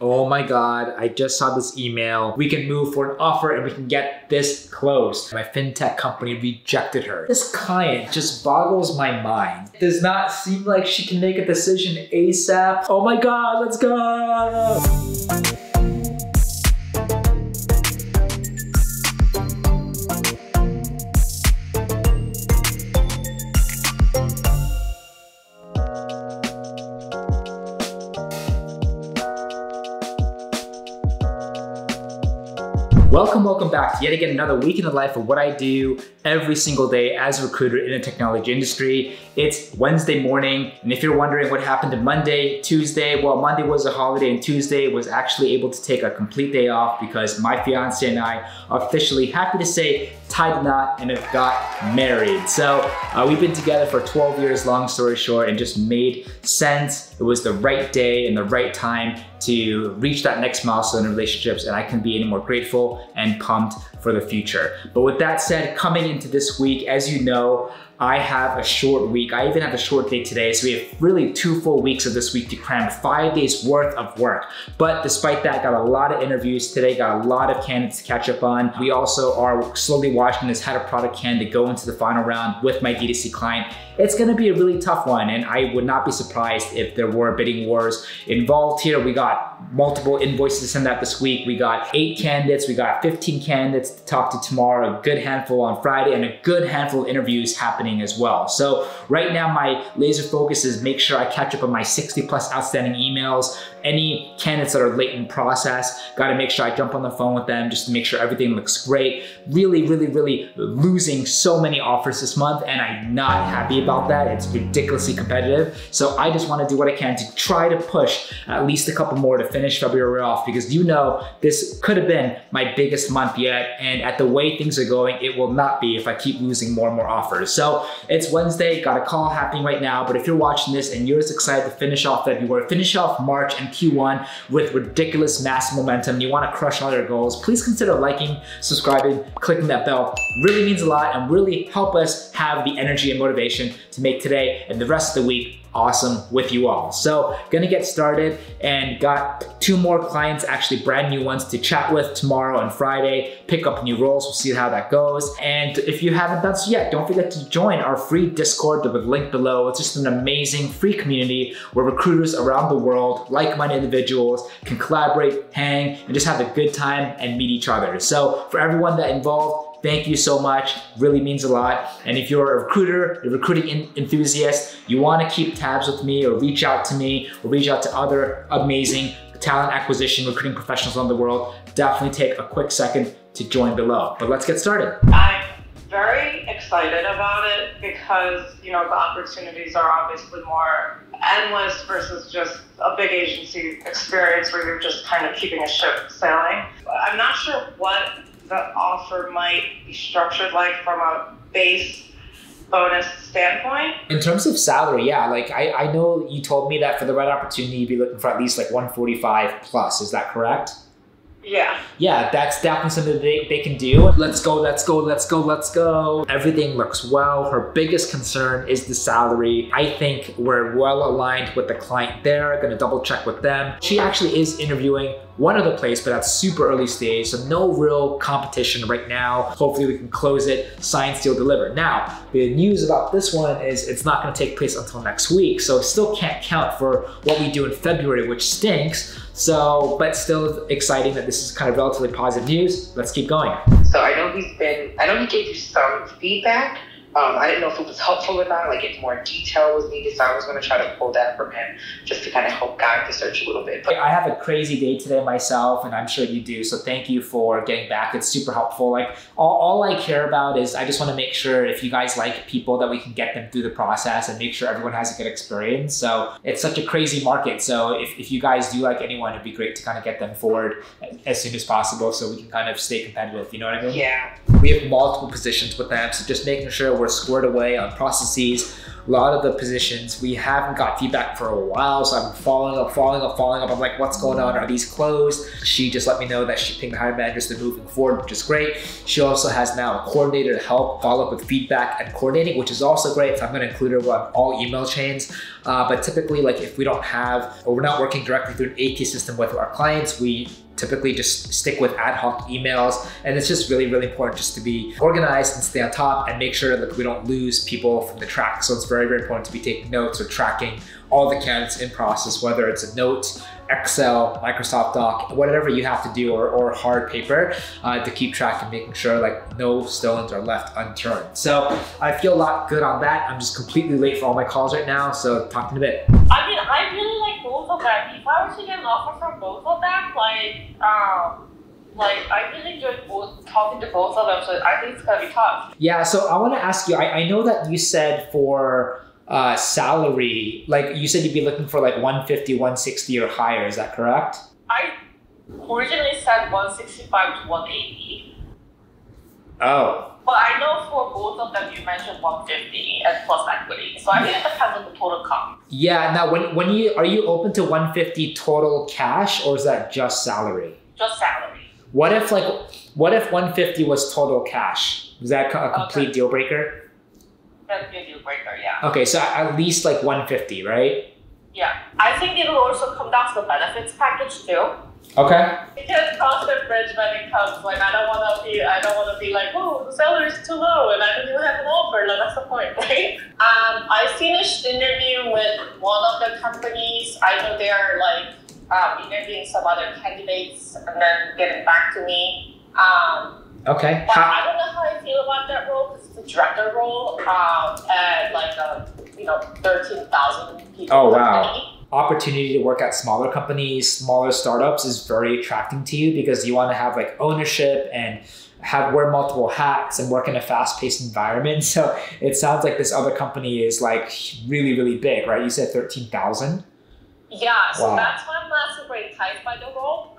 Oh my God, I just saw this email. We can move for an offer and we can get this closed. My fintech company rejected her. This client just boggles my mind. It does not seem like she can make a decision ASAP. Oh my God, let's go. Welcome back to yet again another week in the life of what I do every single day as a recruiter in the technology industry. It's Wednesday morning, and if you're wondering what happened to Monday, Tuesday, well, Monday was a holiday and Tuesday was actually able to take a complete day off because my fiance and I are officially, happy to say, tied the knot and have got married. So we've been together for 12 years, long story short, and just made sense. It was the right day and the right time to reach that next milestone in relationships, and I couldn't be any more grateful and pumped for the future. But with that said, coming into this week, as you know, I have a short week. I even have a short day today. So we have really 2 full weeks of this week to cram 5 days worth of work. But despite that, got a lot of interviews today, got a lot of candidates to catch up on. We also are slowly watching this head of product candidate go into the final round with my D2C client. It's gonna be a really tough one, and I would not be surprised if there were bidding wars involved here. We got multiple invoices to send out this week. We got 8 candidates, we got 15 candidates to talk to tomorrow, a good handful on Friday, and a good handful of interviews happening as well. So right now my laser focus is make sure I catch up on my 60 plus outstanding emails. Any candidates that are late in process, gotta make sure I jump on the phone with them just to make sure everything looks great. Really losing so many offers this month, and I'm not happy about that. It's ridiculously competitive. So I just wanna do what I can to try to push at least a couple more to finish February off, because you know this could have been my biggest month yet, and at the way things are going, it will not be if I keep losing more and more offers. So it's Wednesday, got a call happening right now, but if you're watching this and you're as excited to finish off February, finish off March and Q1 with ridiculous massive momentum, you wanna crush all your goals, please consider liking, subscribing, clicking that bell. Really means a lot and really help us have the energy and motivation to make today and the rest of the week awesome with you all. So gonna get started, and got 2 more clients, actually brand new ones, to chat with tomorrow and Friday, pick up new roles. We'll see how that goes. And if you haven't done so yet, don't forget to join our free Discord with link below. It's just an amazing free community where recruiters around the world, like-minded individuals, can collaborate, hang, and just have a good time and meet each other. So for everyone that involved, thank you so much, really means a lot. And if you're a recruiter, a recruiting enthusiast, you wanna keep tabs with me or reach out to me or reach out to other amazing talent acquisition recruiting professionals around the world, definitely take a quick second to join below. But let's get started. I'm very excited about it because, you know, the opportunities are obviously more endless versus just a big agency experience where you're just kind of keeping a ship sailing. I'm not sure what the offer might be structured like from a base bonus standpoint. In terms of salary, yeah, like I know you told me that for the right opportunity, you'd be looking for at least like 145 plus, is that correct? Yeah. Yeah, that's definitely something they can do. Let's go. Everything looks well. Her biggest concern is the salary. I think we're well aligned with the client there. Gonna double check with them. She actually is interviewing one other place, but that's super early stage, so no real competition right now. Hopefully we can close it, sign, seal, deliver. Now, the news about this one is it's not gonna take place until next week, so it still can't count for what we do in February, which stinks. So, but still exciting that this is kind of relatively positive news. Let's keep going. So I know he gave you some feedback. I didn't know if it was helpful or not, like if more detail was needed, so I was going to try to pull that from him just to kind of help guide the search a little bit. I have a crazy day today myself, and I'm sure you do, so thank you for getting back. It's super helpful. Like all I care about is I just want to make sure if you guys like people that we can get them through the process and make sure everyone has a good experience. So it's such a crazy market, so if you guys do like anyone, it'd be great to kind of get them forward as soon as possible so we can kind of stay competitive, you know what I mean? Yeah. We have multiple positions with them, so just making sure we're squared away on processes, a lot of the positions, we haven't got feedback for a while. So I'm following up. I'm like, what's going on? Are these closed? She just let me know that she pinged the hiring managers to moving forward, which is great. She also has now a coordinator to help follow up with feedback and coordinating, which is also great. So I'm going to include her on all email chains. But typically, like if we don't have, or we're not working directly through an AT system with our clients, we typically just stick with ad hoc emails. And it's just really, really important just to be organized and stay on top and make sure that we don't lose people from the track. So it's very, very important to be taking notes or tracking all the candidates in process, whether it's a note, Excel, Microsoft Doc, whatever you have to do, or hard paper to keep track and making sure like no stones are left unturned. So I feel a lot good on that. I'm just completely late for all my calls right now. So talk to you in a bit. I mean, I really like both of them. If I were to get an offer from both of them, like I really enjoyed talking to both of them. So I think it's gonna be tough. Yeah. So I want to ask you. I know that you said for salary, like you said you'd be looking for like 150, 160 or higher. Is that correct? I originally said 165 to 180. Oh. But I know for both of them you mentioned 150 and plus equity. So I think it depends on the total comp. Yeah. Now, when are you open to 150 total cash, or is that just salary? Just salary. What if 150 was total cash? Is that a complete deal breaker? That'd be a deal breaker, yeah. Okay, so at least like 150, right? Yeah. I think it'll also come down to the benefits package too. Okay. We can cross the bridge when it comes. Like I don't wanna be like, oh, the salary's too low and I don't even have an offer. Like that's the point, right? I finished interviewing with one of the companies. I know they are like interviewing some other candidates and then getting back to me. Okay. But I don't know how I feel about that role because it's a director role at like a 13,000 people. Oh wow. Company. Opportunity to work at smaller companies, smaller startups is very attracting to you because you want to have like ownership and wear multiple hats and work in a fast-paced environment. So it sounds like this other company is like really, really big, right? You said 13,000. Yeah, so that's why I'm not super enticed by the role.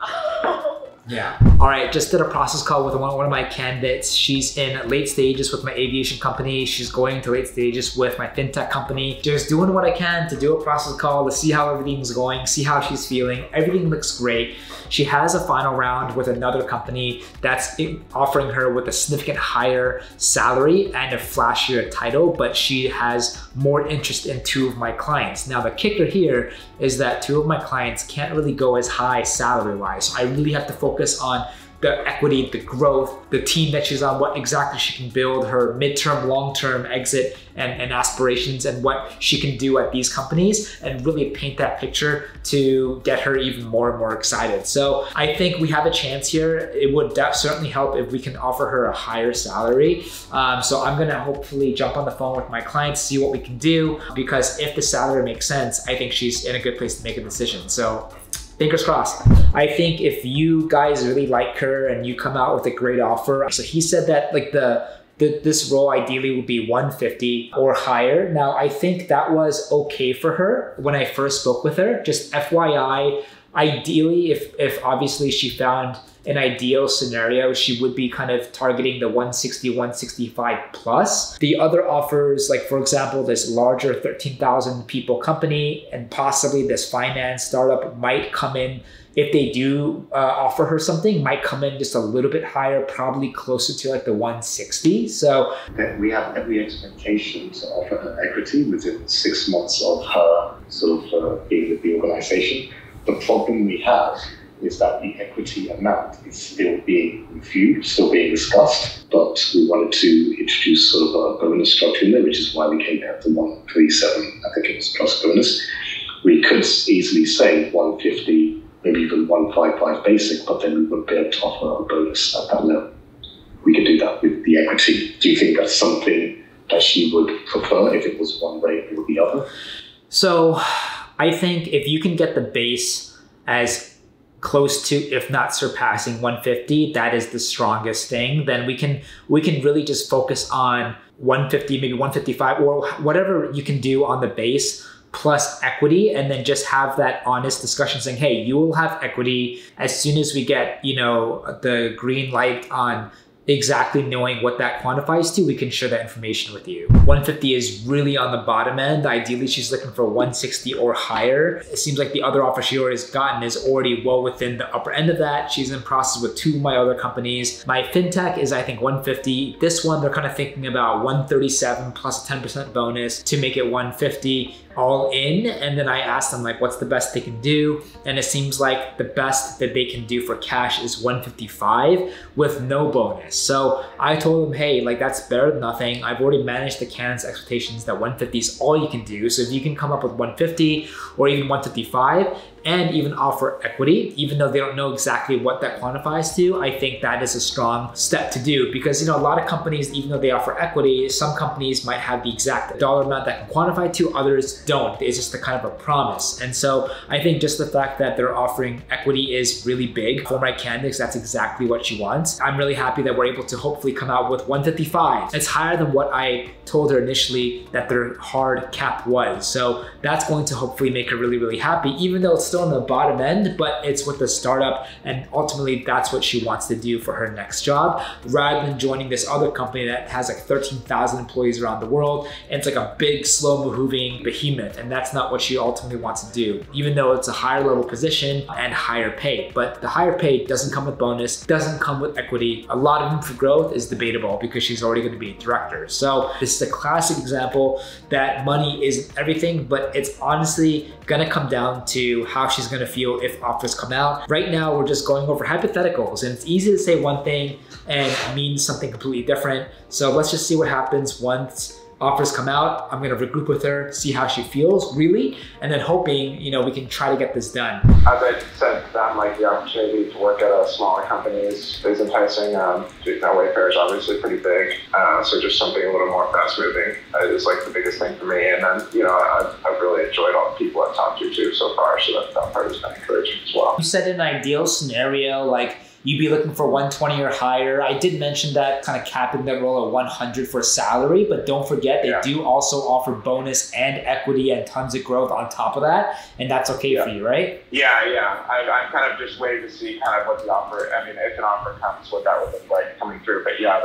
Yeah. All right, just did a process call with one of my candidates. She's in late stages with my aviation company. She's going to late stages with my fintech company. Just doing what I can to do a process call to see how everything's going, see how she's feeling. Everything looks great. She has a final round with another company that's offering her with a significant higher salary and a flashier title, but she has more interest in two of my clients. Now the kicker here is that two of my clients can't really go as high salary-wise. So I really have to focus on the equity, the growth, the team that she's on, what exactly she can build, her midterm, long-term exit and aspirations, and what she can do at these companies, and really paint that picture to get her even more and more excited. So I think we have a chance here. It would certainly help if we can offer her a higher salary. So I'm gonna hopefully jump on the phone with my clients, see what we can do, because if the salary makes sense, I think she's in a good place to make a decision. So fingers crossed. I think if you guys really like her and you come out with a great offer, so he said that like this role ideally would be 150 or higher. Now I think that was okay for her when I first spoke with her. Just FYI, ideally, if obviously she found an ideal scenario, she would be kind of targeting the 160, 165 plus. The other offers, like for example, this larger 13,000 people company and possibly this finance startup might come in, if they do offer her something, might come in just a little bit higher, probably closer to like the 160. So we have every expectation to offer her equity within 6 months of her sort of being with the organization. The problem we have is that the equity amount is still being reviewed, still being discussed, but we wanted to introduce sort of a bonus structure in there, which is why we came down to 137, I think it was plus bonus. We could easily say 150, maybe even 155 basic, but then we wouldn't be able to offer a bonus at that level. We could do that with the equity. Do you think that's something that she would prefer if it was one way or the other? So I think if you can get the base as close to, if not surpassing 150, that is the strongest thing. Then we can really just focus on 150, maybe 155, or whatever you can do on the base plus equity, and then just have that honest discussion saying, hey, you will have equity as soon as we get, the green light on exactly knowing what that quantifies to, we can share that information with you. 150 is really on the bottom end. Ideally, she's looking for 160 or higher. It seems like the other offer she already has gotten is already well within the upper end of that. She's in process with 2 of my other companies. My FinTech is, I think, 150. This one, they're kind of thinking about 137 plus a 10% bonus to make it 150 all in. And then I asked them, like, what's the best they can do? And it seems like the best that they can do for cash is 155 with no bonus. So I told them, hey, like, that's better than nothing. I've already managed the candidate's expectations that 150 is all you can do. So if you can come up with 150 or even 155 and even offer equity, even though they don't know exactly what that quantifies to, I think that is a strong step to do, because, you know, a lot of companies, even though they offer equity, some companies might have the exact dollar amount that can quantify to, others don't. It's just a kind of a promise. And so I think just the fact that they're offering equity is really big for my candidates. That's exactly what she wants. I'm really happy that we're able to hopefully come out with 155. It's higher than what I told her initially that their hard cap was. So that's going to hopefully make her really, really happy, even though it's still on the bottom end, but it's with the startup, and ultimately that's what she wants to do for her next job, rather than joining this other company that has like 13,000 employees around the world, and it's like a big, slow-moving behemoth, and that's not what she ultimately wants to do, even though it's a higher level position and higher pay. But the higher pay doesn't come with bonus, doesn't come with equity. A lot of room for growth is debatable because she's already going to be a director. So this is a classic example that money isn't everything, but it's honestly gonna come down to how she's gonna feel if offers come out. Right now, we're just going over hypotheticals, and it's easy to say one thing and mean something completely different. So let's just see what happens once offers come out. I'm gonna regroup with her, see how she feels, really, and then hoping, you know, we can try to get this done. As I said, that like the opportunity to work at a smaller company is enticing. Wayfair is obviously pretty big, so just something a little more fast moving is like the biggest thing for me. And then, you know, I've really enjoyed all the people I've talked to too so far, so that part has been encouraging as well. You said in an ideal scenario, like, you'd be looking for 120 or higher. I did mention that, kind of capping that role at 100 for salary, but don't forget they do also offer bonus and equity and tons of growth on top of that, and that's okay for you, right? Yeah. I'm kind of just waiting to see kind of what the offer, I mean, if an offer comes, what that would look like coming through. But yeah,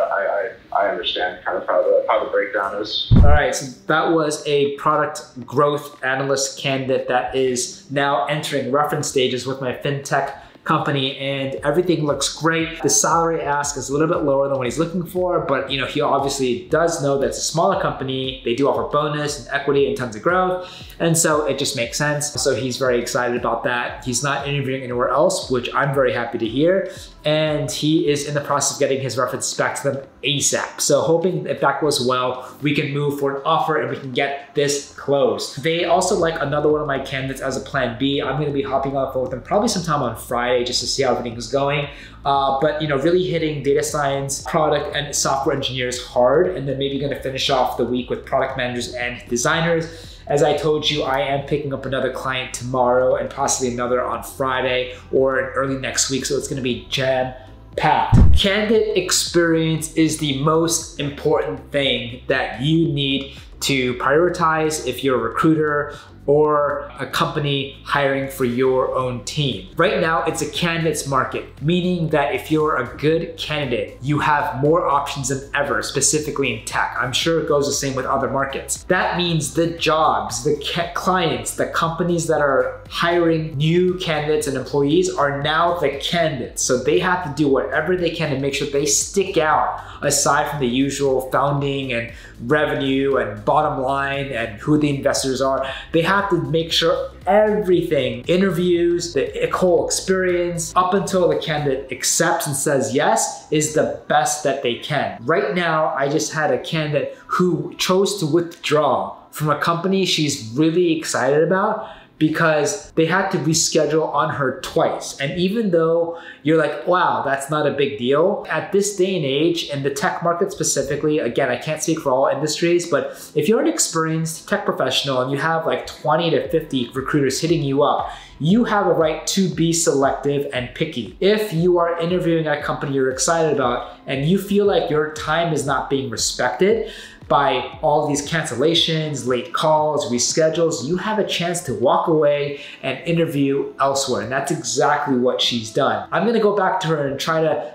I understand kind of how the breakdown is. All right, so that was a product growth analyst candidate that is now entering reference stages with my FinTech company, and everything looks great. The salary ask is a little bit lower than what he's looking for, but, you know, he obviously does know that it's a smaller company. They do offer bonus and equity and tons of growth, and so it just makes sense. So he's very excited about that. He's not interviewing anywhere else, which I'm very happy to hear, and he is in the process of getting his references back to them ASAP. So hoping if that goes well, we can move for an offer and we can get this closed. They also like another one of my candidates as a plan B. I'm gonna be hopping on the phone with them probably sometime on Friday just to see how everything is going. But, you know, really hitting data science, product and software engineers hard, and then maybe gonna finish off the week with product managers and designers. As I told you, I am picking up another client tomorrow and possibly another on Friday or early next week, so it's gonna be jam-packed. Candidate experience is the most important thing that you need to prioritize if you're a recruiter or a company hiring for your own team. Right now, it's a candidate's market, meaning that if you're a good candidate, you have more options than ever, specifically in tech. I'm sure it goes the same with other markets. That means the jobs, the clients, the companies that are hiring new candidates and employees are now the candidates. So they have to do whatever they can to make sure they stick out, aside from the usual founding and revenue and bottom line and who the investors are. They have to make sure everything, interviews, the whole experience, up until the candidate accepts and says yes, is the best that they can. Right now, I just had a candidate who chose to withdraw from a company she's really excited about because they had to reschedule on her twice. And even though you're like, wow, that's not a big deal, at this day and age, in the tech market specifically, again, I can't speak for all industries, but if you're an experienced tech professional and you have like 20 to 50 recruiters hitting you up, you have a right to be selective and picky. If you are interviewing at a company you're excited about and you feel like your time is not being respected by all these cancellations, late calls, reschedules, you have a chance to walk away and interview elsewhere. And that's exactly what she's done. I'm gonna go back to her and try to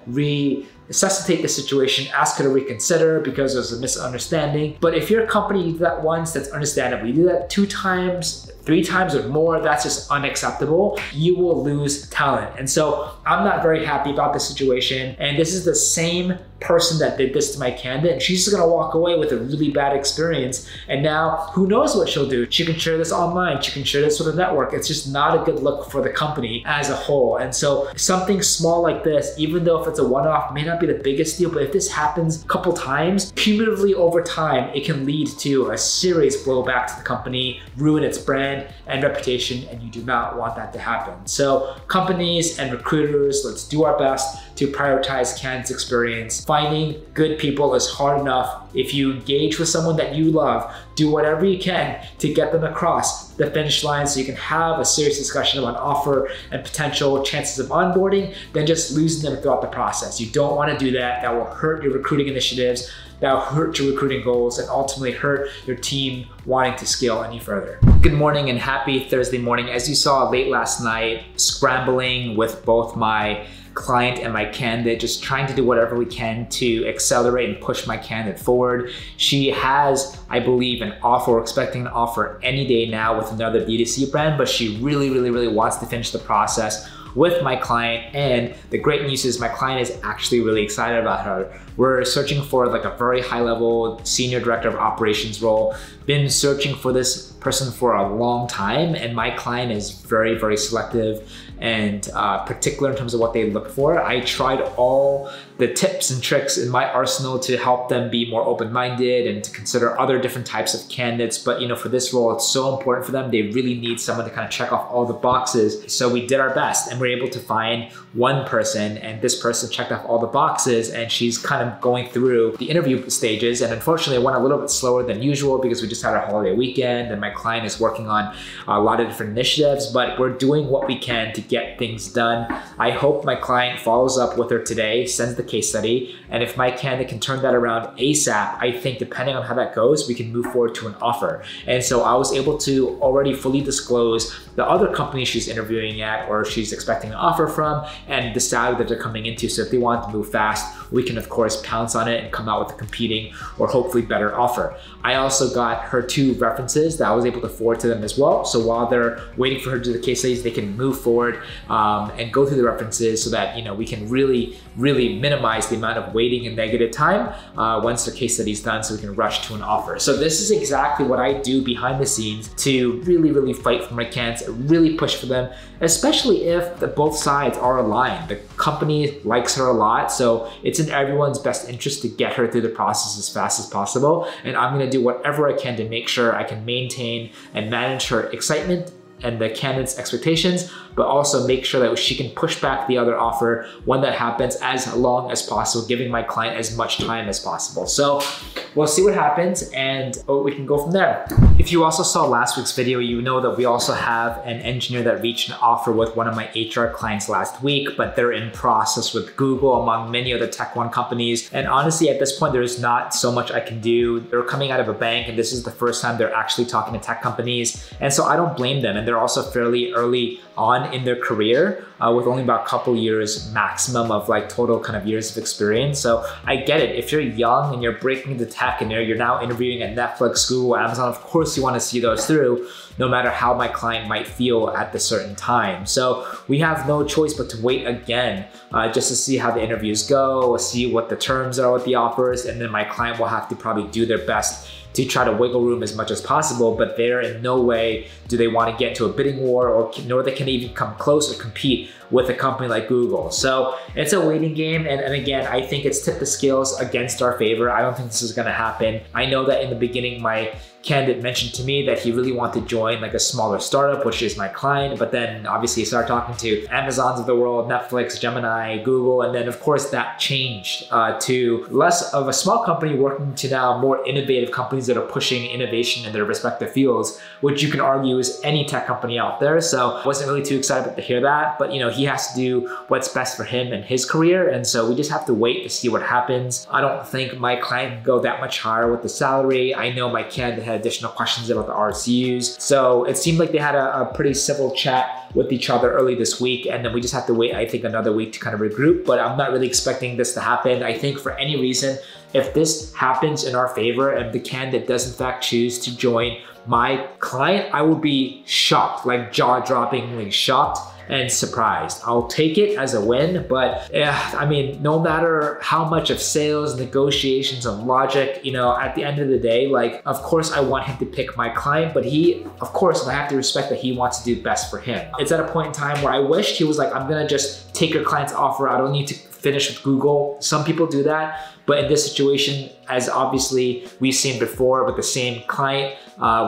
necessitate the situation, ask her to reconsider because there's a misunderstanding. But if your company, you do that once, that's understandable. You do that 2 times, 3 times or more, that's just unacceptable. You will lose talent. And so I'm not very happy about this situation. And this is the same person that did this to my candidate. She's just gonna walk away with a really bad experience. And now who knows what she'll do? She can share this online. She can share this with a network. It's just not a good look for the company as a whole. And so something small like this, even though if it's a one-off, may not be the biggest deal, but if this happens a couple times, cumulatively over time, it can lead to a serious blowback to the company, ruin its brand and reputation, and you do not want that to happen. So companies and recruiters, let's do our best to prioritize candidates' experience. Finding good people is hard enough. If you engage with someone that you love, do whatever you can to get them across the finish line so you can have a serious discussion about offer and potential chances of onboarding, then just losing them throughout the process. You don't want to do that. That will hurt your recruiting initiatives, that will hurt your recruiting goals, and ultimately hurt your team wanting to scale any further. Good morning and happy Thursday morning. As you saw late last night, scrambling with both my client and my candidate, just trying to do whatever we can to accelerate and push my candidate forward. She has, I believe, an offer, or expecting an offer any day now with another D2C brand, but she really wants to finish the process with my client. And the great news is my client is actually really excited about her. We're searching for like a very high level senior director of operations role. Been searching for this person for a long time, and my client is very selective and particular in terms of what they look for. I tried all the tips and tricks in my arsenal to help them be more open-minded and to consider other different types of candidates. But you know, for this role, it's so important for them. They really need someone to kind of check off all the boxes. So we did our best and we're able to find one person, and this person checked off all the boxes, and she's kind of going through the interview stages. And unfortunately, it went a little bit slower than usual because we just had a holiday weekend and my client is working on a lot of different initiatives, but we're doing what we can to get things done. I hope my client follows up with her today, sends the case study, and if my candidate can turn that around ASAP, I think depending on how that goes, we can move forward to an offer. And so I was able to already fully disclose the other company she's interviewing at or she's expecting an offer from and the salary that they're coming into. So if they want to move fast, we can of course pounce on it and come out with a competing or hopefully better offer. I also got her 2 references that I was able to forward to them as well. So while they're waiting for her to do the case studies, they can move forward and go through the references so that, you know, we can really minimize the amount of waiting and negative time once the case study is done, so we can rush to an offer. So this is exactly what I do behind the scenes to really fight for my candidates, really push for them, especially if both sides are aligned. The company likes her a lot, so it's in everyone's best interest to get her through the process as fast as possible. And I'm gonna do whatever I can to make sure I can maintain and manage her excitement and the candidate's expectations, but also make sure that she can push back the other offer when that happens as long as possible, giving my client as much time as possible. So we'll see what happens and we can go from there. If you also saw last week's video, you know that we also have an engineer that reached an offer with one of my HR clients last week, but they're in process with Google among many other Tech One companies. And honestly, at this point, there's not so much I can do. They're coming out of a bank and this is the first time they're actually talking to tech companies. And so I don't blame them. And they're also fairly early on in their career with only about a couple years maximum of like total kind of years of experience. So I get it. If you're young and you're breaking into tech and you're now interviewing at Netflix, Google, Amazon, of course you want to see those through, no matter how my client might feel at the certain time. So we have no choice but to wait again just to see how the interviews go, see what the terms are with the offers, and then my client will have to probably do their best to try to wiggle room as much as possible, but they're in no way do they want to get into a bidding war or nor they can even come close or compete with a company like Google. So it's a waiting game. And again, I think it's tipped the scales against our favor. I don't think this is gonna happen. I know that in the beginning, my candidate mentioned to me that he really wanted to join like a smaller startup, which is my client, but then obviously he started talking to Amazons of the world, Netflix, Gemini, Google, and then of course that changed to less of a small company working to now more innovative companies that are pushing innovation in their respective fields, which you can argue is any tech company out there. So I wasn't really too excited to hear that, but you know, he has to do what's best for him and his career, and so we just have to wait to see what happens. I don't think my client can go that much higher with the salary. I know my candidate had additional questions about the RSUs. So it seemed like they had a pretty civil chat with each other early this week, and then we just have to wait, I think, another week to kind of regroup, but I'm not really expecting this to happen. I think for any reason, if this happens in our favor and the candidate does in fact choose to join my client, I will be shocked, like jaw-droppingly shocked and surprised. I'll take it as a win, but I mean, no matter how much of sales, negotiations, and logic, you know, at the end of the day, like, of course I want him to pick my client, but he, of course, I have to respect that he wants to do best for him. It's at a point in time where I wished he was like, I'm gonna just take your client's offer. I don't need to finish with Google. Some people do that, but in this situation, as obviously we've seen before with the same client,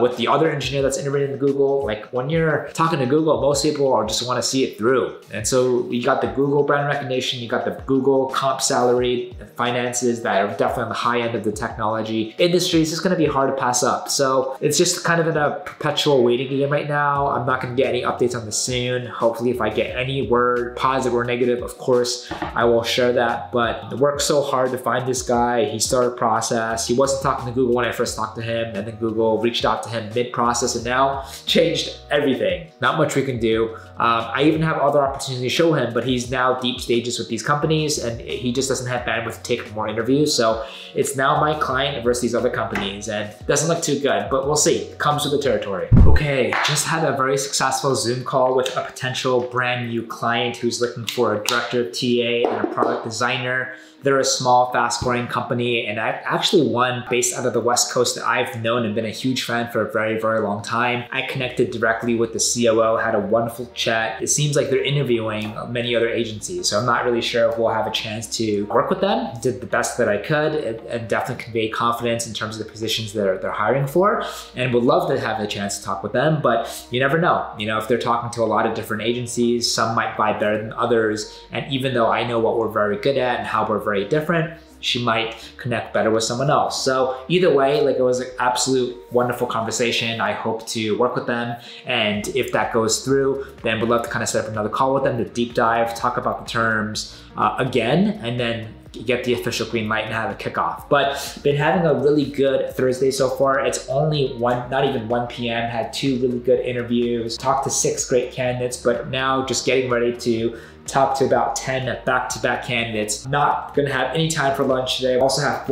with the other engineer that's integrated in Google, like when you're talking to Google, most people are just want to see it through. And so you got the Google brand recognition, you got the Google comp salary, the finances that are definitely on the high end of the technology industry. It's just going to be hard to pass up. So it's just kind of in a perpetual waiting game right now. I'm not going to get any updates on this soon. Hopefully if I get any word, positive or negative, of course, I will share that. But I worked so hard to find this guy. He started a process. He wasn't talking to Google when I first talked to him, and then Google reached out to him mid-process and now changed everything. Not much we can do. I even have other opportunities to show him, but he's now deep stages with these companies and he just doesn't have bandwidth to take more interviews. So it's now my client versus these other companies, and it doesn't look too good, but we'll see. It comes with the territory. Okay, just had a very successful Zoom call with a potential brand new client who's looking for a director of TA and a product designer. They're a small, fast-growing company, and I've actually one based out of the West Coast that I've known and been a huge fan for a very, very long time. I connected directly with the COO, had a wonderful chat. It seems like they're interviewing many other agencies, so I'm not really sure if we'll have a chance to work with them. Did the best that I could and definitely convey confidence in terms of the positions that they're hiring for, and would love to have the chance to talk with them, but you never know. You know, if they're talking to a lot of different agencies, some might buy better than others, and even though I know what we're very good at and how we're very different, she might connect better with someone else. So either way, like, it was an absolute wonderful conversation. I hope to work with them, and if that goes through, then we'd love to kind of set up another call with them to deep dive, talk about the terms again, and then get the official green light and have a kickoff. But been having a really good Thursday so far. It's only not even 1 p.m. Had 2 really good interviews, talked to 6 great candidates, but now just getting ready to talk to about 10 back-to-back candidates. Not gonna have any time for lunch today. Also have 5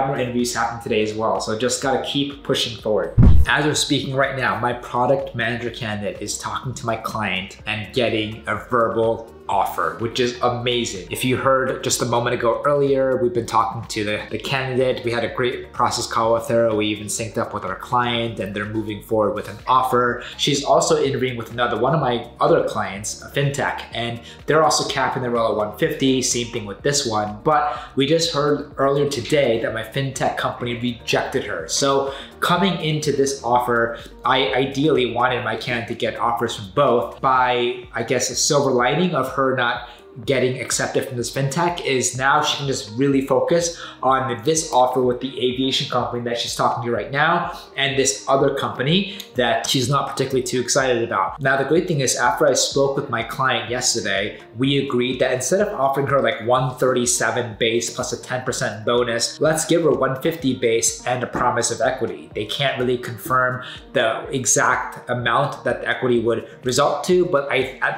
more interviews happening today as well. So just gotta keep pushing forward. As we're speaking right now, my product manager candidate is talking to my client and getting a verbal offer, which is amazing. If you heard just a moment ago earlier, we've been talking to the candidate. We had a great process call with her. We even synced up with our client and they're moving forward with an offer. She's also interviewing with one of my other clients, a FINTECH, and they're also capping the role at 150, same thing with this one. But we just heard earlier today that my FINTECH company rejected her. So coming into this offer, I ideally wanted my candidate to get offers from both. By, I guess, a silver lining of her not getting accepted from this FINTECH is now she can just really focus on this offer with the aviation company that she's talking to right now and this other company that she's not particularly too excited about. Now, the great thing is after I spoke with my client yesterday, we agreed that instead of offering her like 137 base plus a 10% bonus, let's give her 150 base and a promise of equity. They can't really confirm the exact amount that the equity would result to, but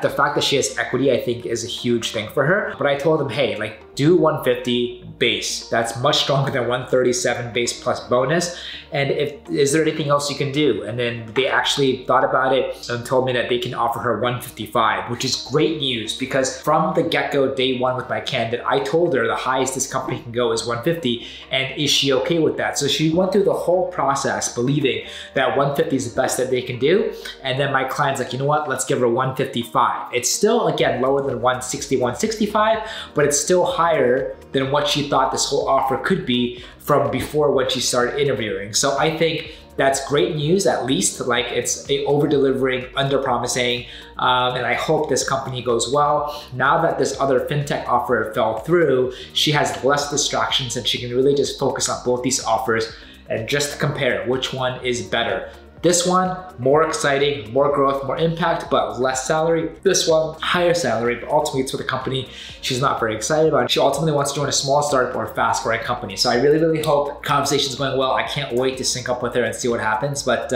the fact that she has equity, I think, is a huge thing for her. But I told them, hey, like, do 150 base. That's much stronger than 137 base plus bonus. And is there anything else you can do? And then they actually thought about it and told me that they can offer her 155, which is great news because from the get-go, day one with my candidate, I told her the highest this company can go is 150, and is she okay with that? So she went through the whole process believing that 150 is the best that they can do. And then my client's like, you know what? Let's give her 155. It's still, again, lower than 160, 165, but it's still higher than what she thought this whole offer could be from before when she started interviewing. So I think that's great news, at least. Like, it's over-delivering, under-promising, and I hope this company goes well. Now that this other FINTECH offer fell through, she has less distractions and she can really just focus on both these offers and just compare which one is better. This one, more exciting, more growth, more impact, but less salary. This one, higher salary, but ultimately it's with a company she's not very excited about. She ultimately wants to join a small startup or a fast growing company. So I really, really hope conversation's going well. I can't wait to sync up with her and see what happens. But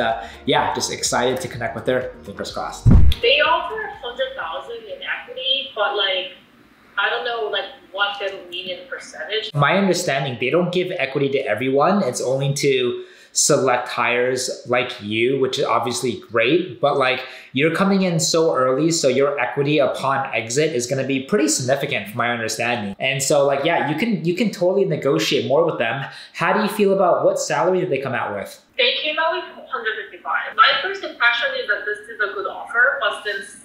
yeah, just excited to connect with her. Fingers crossed. They offer 100,000 in equity, but like, I don't know like what that would mean in percentage. My understanding, they don't give equity to everyone. It's only to select hires like you, which is obviously great, but like you're coming in so early, so your equity upon exit is going to be pretty significant from my understanding. And so like, yeah, you can totally negotiate more with them. How do you feel about what salary did they come out with? They came out with 155. My first impression is that this is a good offer, but since,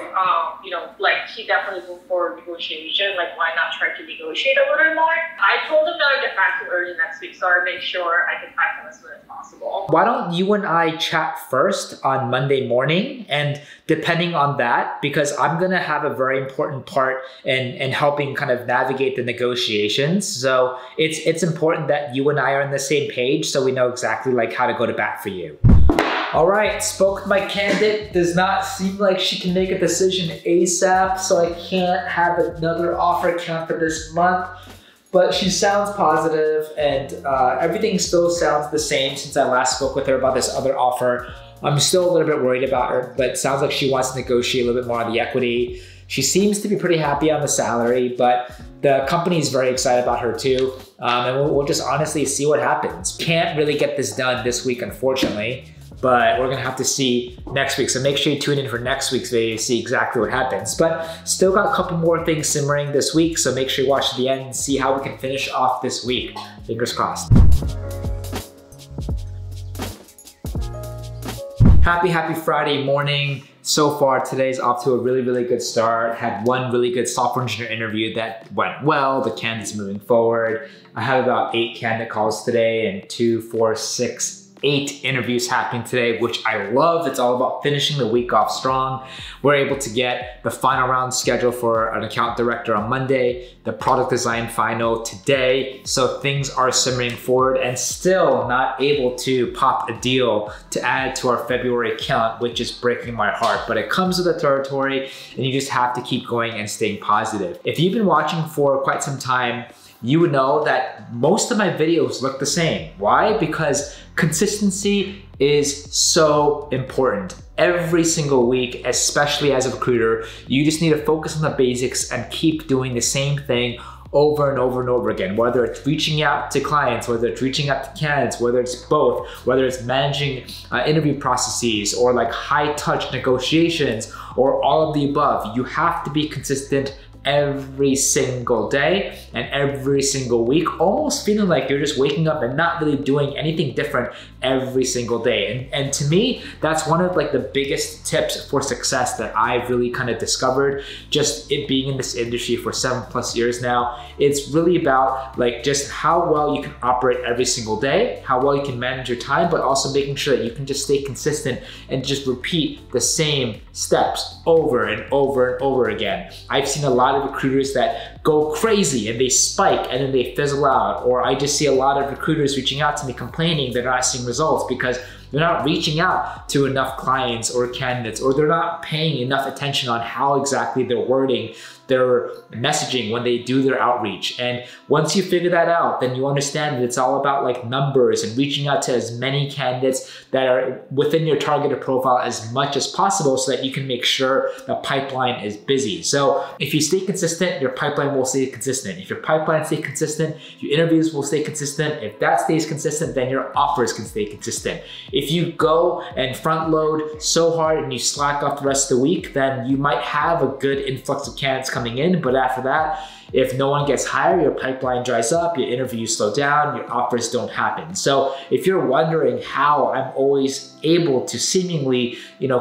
you know, like he definitely moved for negotiation, like why not try to negotiate a little more? I told him that I'll get back to early next week, so I'll make sure I can find him as soon as possible. Why don't you and I chat first on Monday morning? And depending on that, because I'm gonna have a very important part in helping kind of navigate the negotiations. So it's important that you and I are on the same page so we know exactly like how to go to bat for you. All right, spoke with my candidate. Does not seem like she can make a decision ASAP, so I can't have another offer count for this month. But she sounds positive, and everything still sounds the same since I last spoke with her about this other offer. I'm still a little bit worried about her, but it sounds like she wants to negotiate a little bit more on the equity. She seems to be pretty happy on the salary, but the company is very excited about her too. And we'll just honestly see what happens. Can't really get this done this week, unfortunately, but we're gonna have to see next week. So make sure you tune in for next week's video to see exactly what happens. But still got a couple more things simmering this week, so make sure you watch to the end and see how we can finish off this week. Fingers crossed. Happy Friday morning. So far, today's off to a really, really good start. Had one really good software engineer interview that went well. The candidate's moving forward. I had about 8 candidate calls today and 2, 4, 6, 8 interviews happening today, which I love. It's all about finishing the week off strong. We're able to get the final round scheduled for an account director on Monday, the product design final today. So things are simmering forward and still not able to pop a deal to add to our February account, which is breaking my heart. But it comes with the territory and you just have to keep going and staying positive. If you've been watching for quite some time, you would know that most of my videos look the same. Why? Because consistency is so important. Every single week, especially as a recruiter, you just need to focus on the basics and keep doing the same thing over and over and over again, whether it's reaching out to clients, whether it's reaching out to candidates, whether it's both, whether it's managing interview processes or like high touch negotiations or all of the above. You have to be consistent every single day and every single week, almost feeling like you're just waking up and not really doing anything different every single day. And to me, that's one of like the biggest tips for success that I've really kind of discovered, just it being in this industry for 7+ years now. It's really about like just how well you can operate every single day, how well you can manage your time, but also making sure that you can just stay consistent and just repeat the same steps over and over and over again. I've seen a lot of recruiters that go crazy and they spike and then they fizzle out, or I just see a lot of recruiters reaching out to me complaining they're not seeing results because they're not reaching out to enough clients or candidates, or they're not paying enough attention on how exactly they're wording their messaging when they do their outreach. And once you figure that out, then you understand that it's all about like numbers and reaching out to as many candidates that are within your targeted profile as much as possible so that you can make sure the pipeline is busy. So if you stay consistent, your pipeline will stay consistent. If your pipeline stays consistent, your interviews will stay consistent. If that stays consistent, then your offers can stay consistent. If you go and front load so hard and you slack off the rest of the week, then you might have a good influx of candidates coming in, but after that, if no one gets hired, your pipeline dries up, your interviews slow down, your offers don't happen. So if you're wondering how I'm always able to seemingly,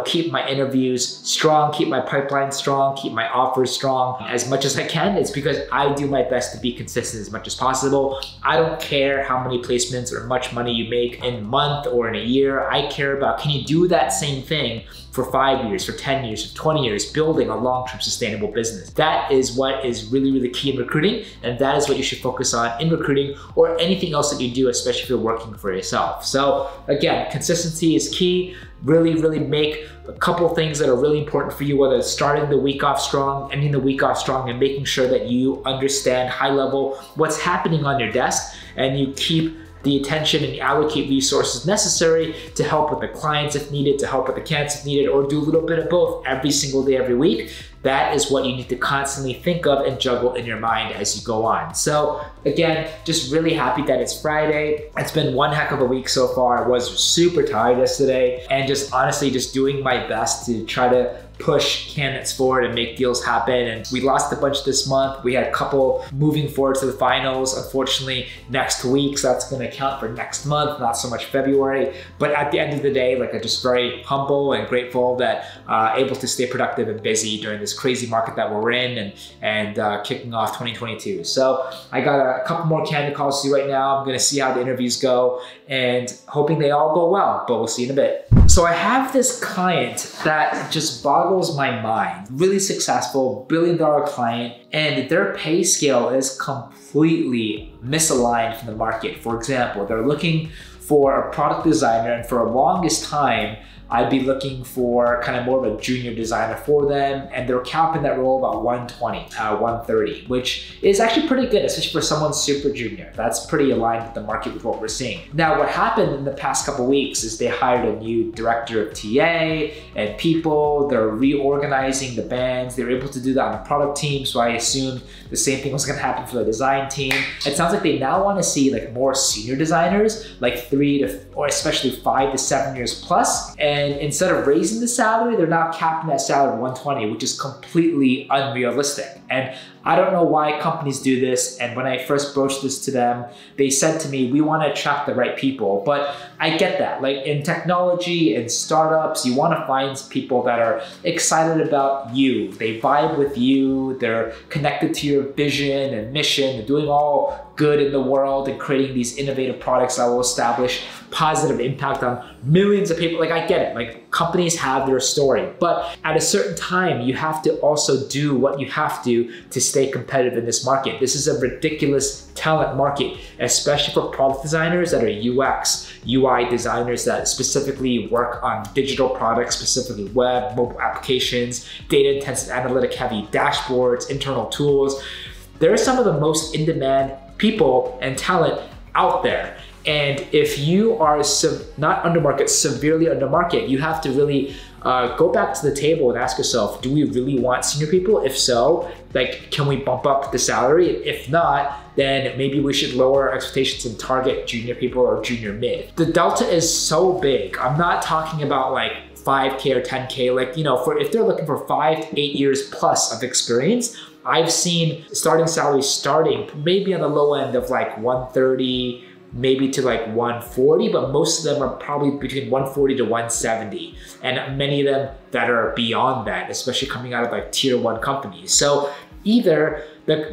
keep my interviews strong, keep my pipeline strong, keep my offers strong as much as I can, it's because I do my best to be consistent as much as possible. I don't care how many placements or much money you make in a month or in a year. I care about, can you do that same thing for 5 years, for 10 years, for 20 years, building a long-term sustainable business? That is what is really, really key key in recruiting, and that is what you should focus on in recruiting or anything else that you do, especially if you're working for yourself. So again, consistency is key. Really make a couple things that are really important for you, whether it's starting the week off strong, ending the week off strong, and making sure that you understand high level what's happening on your desk, and you keep the attention and allocate resources necessary to help with the clients if needed, to help with the candidates if needed, or do a little bit of both every single day, every week. That is what you need to constantly think of and juggle in your mind as you go on. So again, just really happy that it's Friday. It's been one heck of a week so far. I was super tired yesterday, and just honestly just doing my best to try to push candidates forward and make deals happen. And we lost a bunch this month. We had a couple moving forward to the finals, unfortunately, next week. So that's gonna count for next month, not so much February. But at the end of the day, like, I'm just very humble and grateful that able to stay productive and busy during this crazy market that we're in, and kicking off 2022. So I got a couple more candidate calls to do right now. I'm gonna see how the interviews go and hoping they all go well, but we'll see in a bit. So I have this client that just boggles my mind. Really successful, billion-dollar client, and their pay scale is completely misaligned from the market. For example, they're looking for a product designer, and for the longest time, I'd be looking for kind of more of a junior designer for them, and they're capping that role about 120, 130, which is actually pretty good, especially for someone super junior. That's pretty aligned with the market with what we're seeing. Now, what happened in the past couple weeks is they hired a new director of TA and people. They're reorganizing the bands. They were able to do that on the product team, so I assumed the same thing was gonna happen for the design team. It sounds like they now wanna see like more senior designers, like 3 to, or especially 5 to 7 years plus. And instead of raising the salary, they're now capping that salary at 120, which is completely unrealistic. And I don't know why companies do this. And when I first broached this to them, they said to me, we want to attract the right people. But I get that. Like in technology and startups, you want to find people that are excited about you. They vibe with you. They're connected to your vision and mission. They're doing all good in the world and creating these innovative products that will establish positive impact on millions of people. Like, I get it. Like, companies have their story, but at a certain time, you have to also do what you have to stay competitive in this market. This is a ridiculous talent market, especially for product designers that are UX, UI designers that specifically work on digital products, specifically web, mobile applications, data-intensive, analytic-heavy dashboards, internal tools. They're some of the most in-demand people and talent out there. And if you are not under market, severely under market, you have to really go back to the table and ask yourself, do we really want senior people? If so, like, can we bump up the salary? If not, then maybe we should lower our expectations and target junior people or junior mid. The delta is so big. I'm not talking about like 5K or 10K, like, you know, if they're looking for 5 to 8 years plus of experience, I've seen starting salaries starting maybe on the low end of like 130, maybe to like 140, but most of them are probably between 140 to 170. And many of them that are beyond that, especially coming out of like tier 1 companies. So either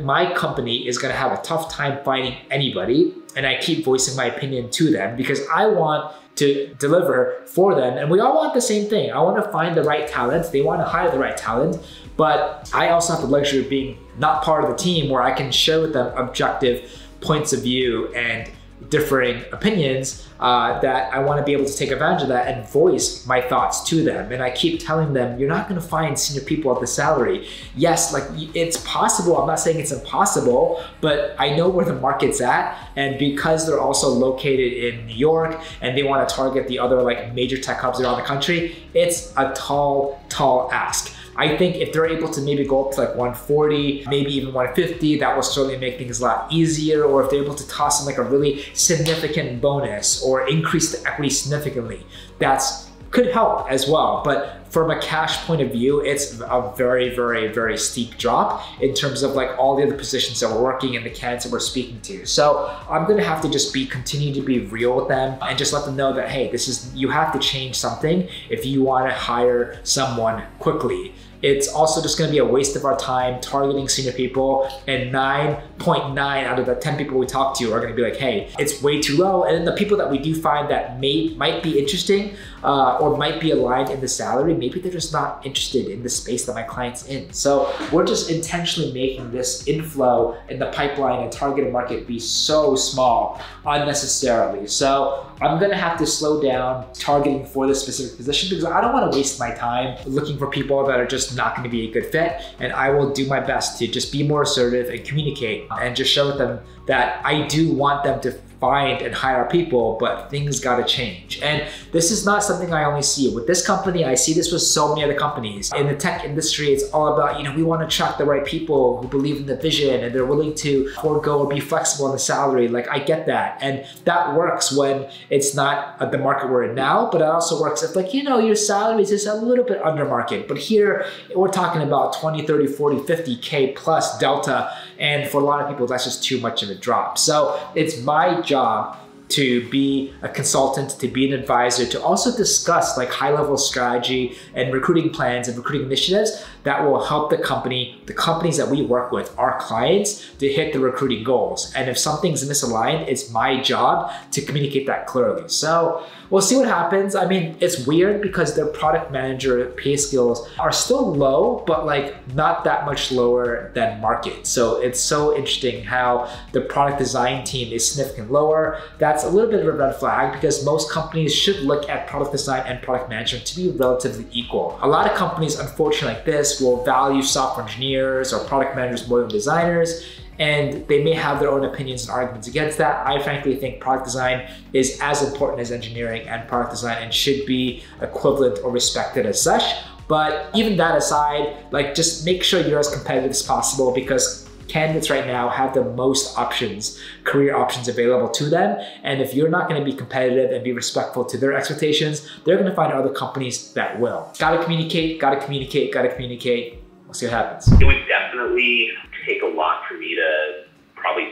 my company is gonna have a tough time finding anybody, and I keep voicing my opinion to them because I want to deliver for them. And we all want the same thing. I want to find the right talent. They want to hire the right talent, but I also have the luxury of being not part of the team where I can share with them objective points of view and differing opinions that I want to be able to take advantage of that and voice my thoughts to them. And I keep telling them, you're not going to find senior people at the salary. Yes, like, it's possible. I'm not saying it's impossible, but I know where the market's at. And because they're also located in New York and they want to target the other like major tech hubs around the country, it's a tall ask. I think if they're able to maybe go up to like 140, maybe even 150, that will certainly make things a lot easier. Or if they're able to toss in like a really significant bonus or increase the equity significantly, that's could help as well. But from a cash point of view, it's a very steep drop in terms of like all the other positions that we're working and the candidates that we're speaking to. So I'm gonna have to just continue to be real with them and just let them know that, hey, you have to change something if you wanna hire someone quickly. it's also just gonna be a waste of our time targeting senior people, and 9.9 out of the 10 people we talk to are gonna be like, hey, it's way too low. And then the people that we do find that might be interesting or might be aligned in the salary, maybe they're just not interested in the space that my client's in. So we're just intentionally making this inflow in the pipeline and targeted market be so small unnecessarily. So I'm gonna have to slow down targeting for this specific position because I don't wanna waste my time looking for people that are just not gonna be a good fit. And I will do my best to just be more assertive and communicate and just show them that I do want them to find and hire people, but things gotta change. And this is not something I only see with this company. I see this with so many other companies. In the tech industry, it's all about, we wanna attract the right people who believe in the vision and they're willing to forego or be flexible on the salary. Like, I get that. And that works when it's not the market we're in now, but it also works if your salary is just a little bit under market. But here, we're talking about 20, 30, 40, 50K plus delta. And for a lot of people, that's just too much of a drop. So it's my job to be a consultant, to be an advisor, to also discuss high-level strategy and recruiting plans and recruiting initiatives that will help the companies that we work with, our clients, to hit the recruiting goals. And if something's misaligned, it's my job to communicate that clearly. So we'll see what happens. I mean, it's weird because their product manager pay scales are still low, but not that much lower than market. So it's so interesting how the product design team is significantly lower. That's a little bit of a red flag because most companies should look at product design and product management to be relatively equal. A lot of companies, unfortunately, like this will value software engineers or product managers more than designers, and they may have their own opinions and arguments against that. I frankly think product design is as important as engineering and product design and should be equivalent or respected as such. But even that aside, just make sure you're as competitive as possible because candidates right now have the most options, career options available to them. And if you're not gonna be competitive and be respectful to their expectations, they're gonna find other companies that will. Gotta communicate, gotta communicate, gotta communicate. We'll see what happens. It would definitely take a lot for me to probably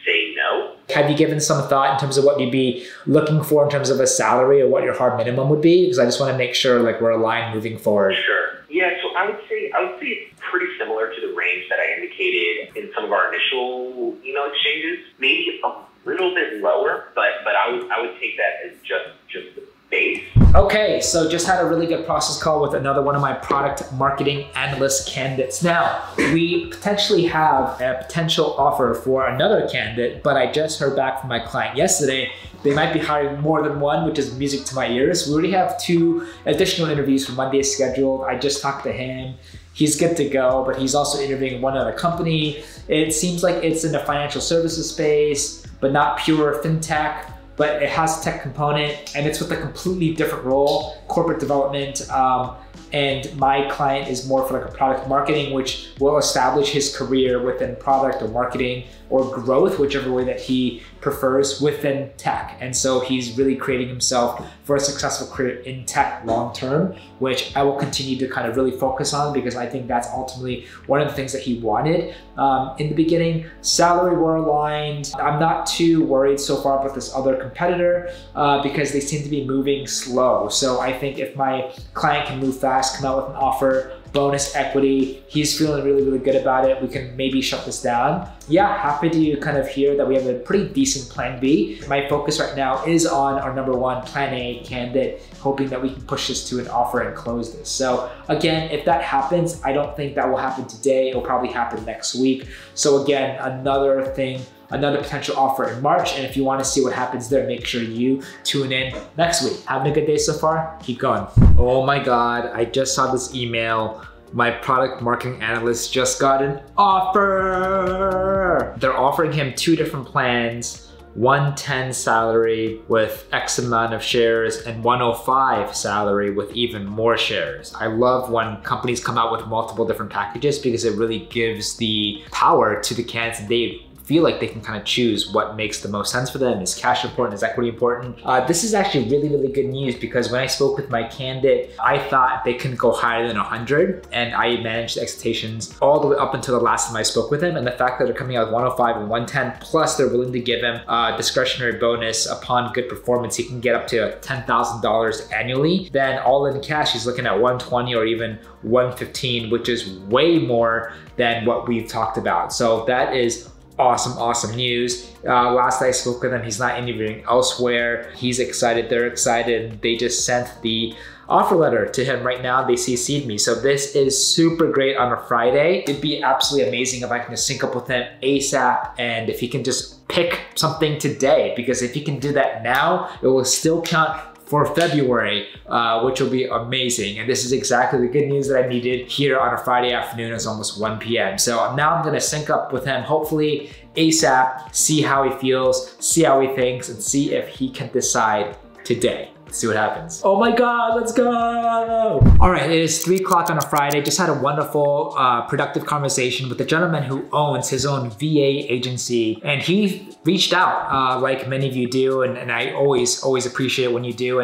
say no. Have you given some thought in terms of what you'd be looking for in terms of a salary or what your hard minimum would be? Because I just wanna make sure we're aligned moving forward. Sure. Yeah, so I would say it's pretty similar to the range that I indicated in some of our initial email exchanges. Maybe a little bit lower, but I would take that as just the base. Okay, so just had a really good process call with another one of my product marketing analyst candidates. Now, we potentially have a potential offer for another candidate, but I just heard back from my client yesterday. They might be hiring more than one, which is music to my ears. We already have 2 additional interviews for Monday scheduled. I just talked to him. He's good to go, but he's also interviewing one other company. It seems like it's in the financial services space, but not pure fintech, but it has a tech component and it's with a completely different role, corporate development. And my client is more for a product marketing, which will establish his career within product or marketing or growth, whichever way that he prefers within tech. And so he's really creating himself for a successful career in tech long-term, which I will continue to kind of really focus on because I think that's ultimately one of the things that he wanted. In the beginning, salary were aligned. I'm not too worried so far about this other competitor because they seem to be moving slow. So I think if my client can move fast, come out with an offer, bonus equity, he's feeling really, really good about it, we can maybe shut this down. Yeah, happy to kind of hear that we have a pretty decent plan B. My focus right now is on our #1 plan A candidate, hoping that we can push this to an offer and close this. So again, if that happens, I don't think that will happen today. It'll probably happen next week. So again, another potential offer in March. And if you want to see what happens there, make sure you tune in next week. Having a good day so far? Keep going. Oh my God, I just saw this email. My product marketing analyst just got an offer. They're offering him 2 different plans, 110 salary with X amount of shares and 105 salary with even more shares. I love when companies come out with multiple different packages because it really gives the power to the candidates. They feel like they can kind of choose what makes the most sense for them. Is cash important? Is equity important? This is actually really, really good news, because when I spoke with my candidate, I thought they couldn't go higher than 100, and I managed expectations all the way up until the last time I spoke with him. And the fact that they're coming out with 105 and 110, plus they're willing to give him a discretionary bonus upon good performance, he can get up to $10,000 annually. Then all in cash, he's looking at 120 or even 115, which is way more than what we've talked about. So that is awesome news. Last I spoke with him, he's not interviewing elsewhere. He's excited, they're excited. They just sent the offer letter to him right now. They CC'd me. So this is super great on a Friday. It'd be absolutely amazing if I can just sync up with him ASAP, and if he can just pick something today, because if he can do that now, it will still count for February, which will be amazing. And this is exactly the good news that I needed here on a Friday afternoon. It's almost 1 p.m. So now I'm gonna sync up with him, hopefully ASAP, see how he feels, see how he thinks, and see if he can decide today. Let's see what happens. Oh my God, let's go. All right, it is 3 o'clock on a Friday. Just had a wonderful, productive conversation with the gentleman who owns his own VA agency. And he reached out, like many of you do, and I always appreciate when you do.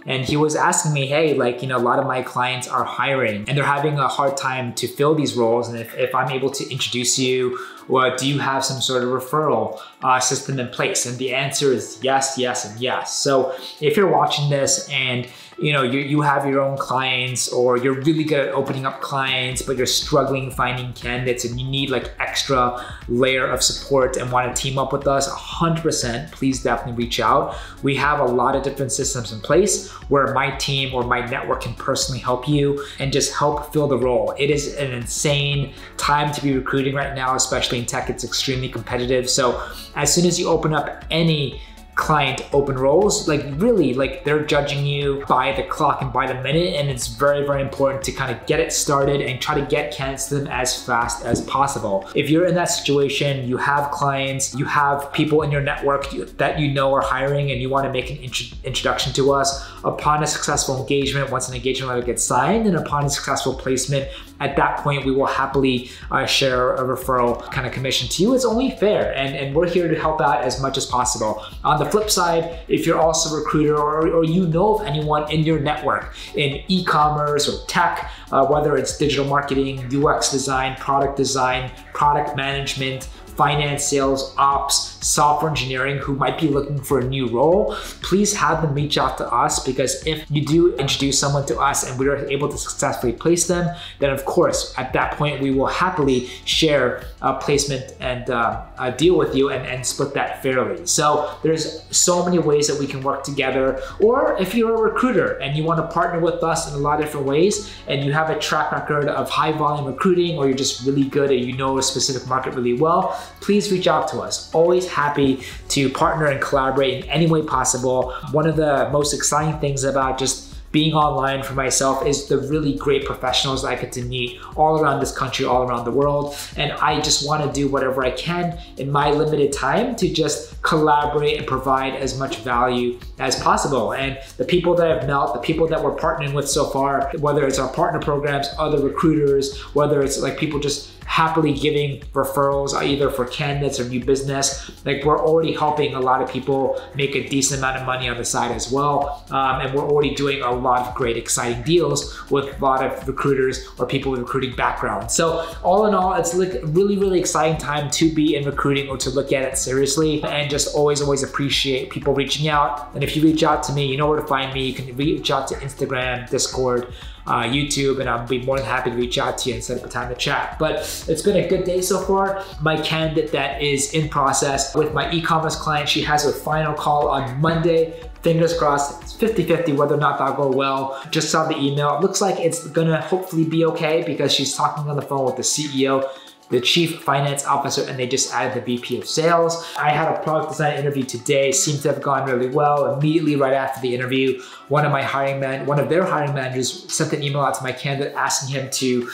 And he was asking me, hey, like, you know, a lot of my clients are hiring and they're having a hard time to fill these roles. And if I'm able to introduce you, or do you have some sort of referral system in place? And the answer is yes, yes, and yes. So if you're watching this and you know, you have your own clients, or you're really good at opening up clients, but you're struggling finding candidates and you need like extra layer of support and want to team up with us, 100%, please definitely reach out. We have a lot of different systems in place where my team or my network can personally help you and just help fill the role. It is an insane time to be recruiting right now, especially in tech. It's extremely competitive. So as soon as you open up any client open roles, like really, like they're judging you by the clock and by the minute, and it's very, very important to kind of get it started and try to get candidates to them as fast as possible. If you're in that situation, you have clients, you have people in your network that you know are hiring, and you want to make an introduction to us, upon a successful engagement, once an engagement letter gets signed and upon a successful placement, at that point, we will happily share a referral kind of commission to you. It's only fair, and we're here to help out as much as possible. On the flip side, if you're also a recruiter, or you know of anyone in your network in e-commerce or tech, whether it's digital marketing, UX design, product management, finance, sales, ops, software engineering, who might be looking for a new role, please have them reach out to us, because if you do introduce someone to us and we are able to successfully place them, then of course, at that point, we will happily share a placement and a deal with you and split that fairly. So there's so many ways that we can work together. Or if you're a recruiter and you want to partner with us in a lot of different ways, and you have a track record of high volume recruiting, or you're just really good and you know a specific market really well, please reach out to us. Always happy to partner and collaborate in any way possible. One of the most exciting things about just being online for myself is the really great professionals that I get to meet all around this country, all around the world. And I just want to do whatever I can in my limited time to just collaborate and provide as much value as possible. And the people that I've met, the people that we're partnering with so far, whether it's our partner programs, other recruiters, whether it's like people just happily giving referrals either for candidates or new business, like we're already helping a lot of people make a decent amount of money on the side as well. And we're already doing a lot of great, exciting deals with a lot of recruiters or people with recruiting backgrounds. So all in all, it's like a really, really exciting time to be in recruiting or to look at it seriously, and just always appreciate people reaching out. And if you reach out to me, you know where to find me. You can reach out to Instagram, Discord, YouTube, and I'll be more than happy to reach out to you and set up a time to chat. But it's been a good day so far. My candidate that is in process with my e-commerce client, she has her final call on Monday. Fingers crossed, it's 50-50 whether or not that'll go well. Just saw the email. It looks like it's gonna hopefully be okay, because she's talking on the phone with the CEO, the Chief Finance Officer, and they just added the VP of Sales. I had a product design interview today, seemed to have gone really well. Immediately right after the interview, one of their hiring managers sent an email out to my candidate asking him to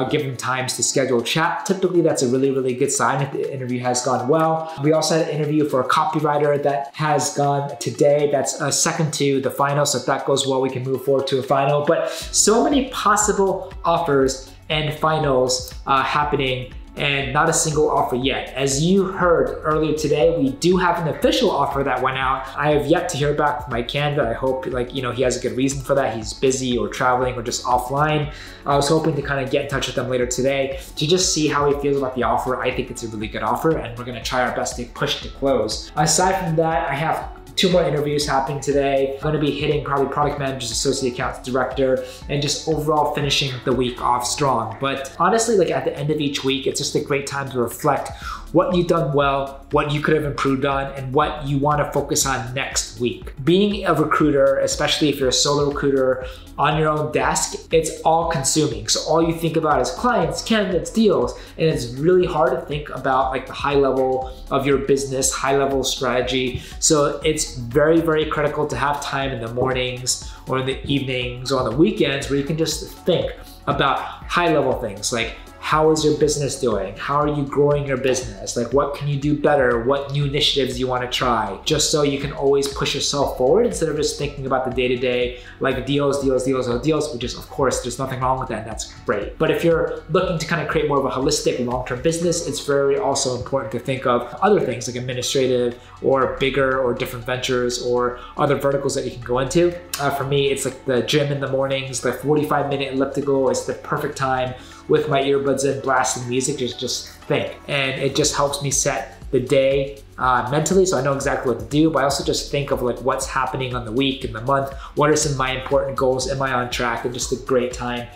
give him times to schedule a chat. Typically, that's a really, really good sign if the interview has gone well. We also had an interview for a copywriter that has gone today. That's a second to the final, so if that goes well, we can move forward to a final. But so many possible offers and finals happening and not a single offer yet. As you heard earlier today, we do have an official offer that went out. I have yet to hear back from my candidate. I hope he has a good reason for that. He's busy or traveling or just offline. I was hoping to kind of get in touch with them later today to just see how he feels about the offer. I think it's a really good offer, and we're gonna try our best to push to close. Aside from that, I have 2 more interviews happening today. I'm gonna be hitting probably product managers, associate accounts director, and just overall finishing the week off strong. But honestly, at the end of each week, it's just a great time to reflect what you've done well, what you could have improved on, and what you want to focus on next week. Being a recruiter, especially if you're a solo recruiter on your own desk, it's all consuming. So all you think about is clients, candidates, deals, and it's really hard to think about the high level of your business, high level strategy. So it's very, very critical to have time in the mornings or in the evenings or on the weekends where you can just think about high level things like, how is your business doing? How are you growing your business? What can you do better? What new initiatives you want to try? Just so you can always push yourself forward instead of just thinking about the day-to-day, deals, which is, of course, there's nothing wrong with that, and that's great. But if you're looking to kind of create more of a holistic long-term business, it's very also important to think of other things like administrative or bigger or different ventures or other verticals that you can go into. For me, it's the gym in the mornings, the 45-minute elliptical is the perfect time with my earbuds in, blasting music, just think. And it just helps me set the day mentally, so I know exactly what to do, but I also just think of what's happening on the week and the month, what are some of my important goals, am I on track, and just a great time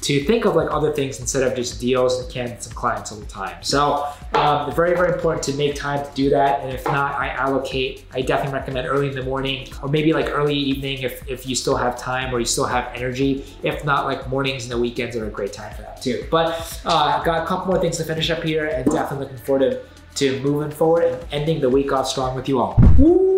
to think of other things instead of just deals and candidates and clients all the time. So very, very important to make time to do that. And if not, I definitely recommend early in the morning or maybe early evening if you still have time or you still have energy. If not, mornings and the weekends are a great time for that too. But I've got a couple more things to finish up here and definitely looking forward to moving forward and ending the week off strong with you all. Woo!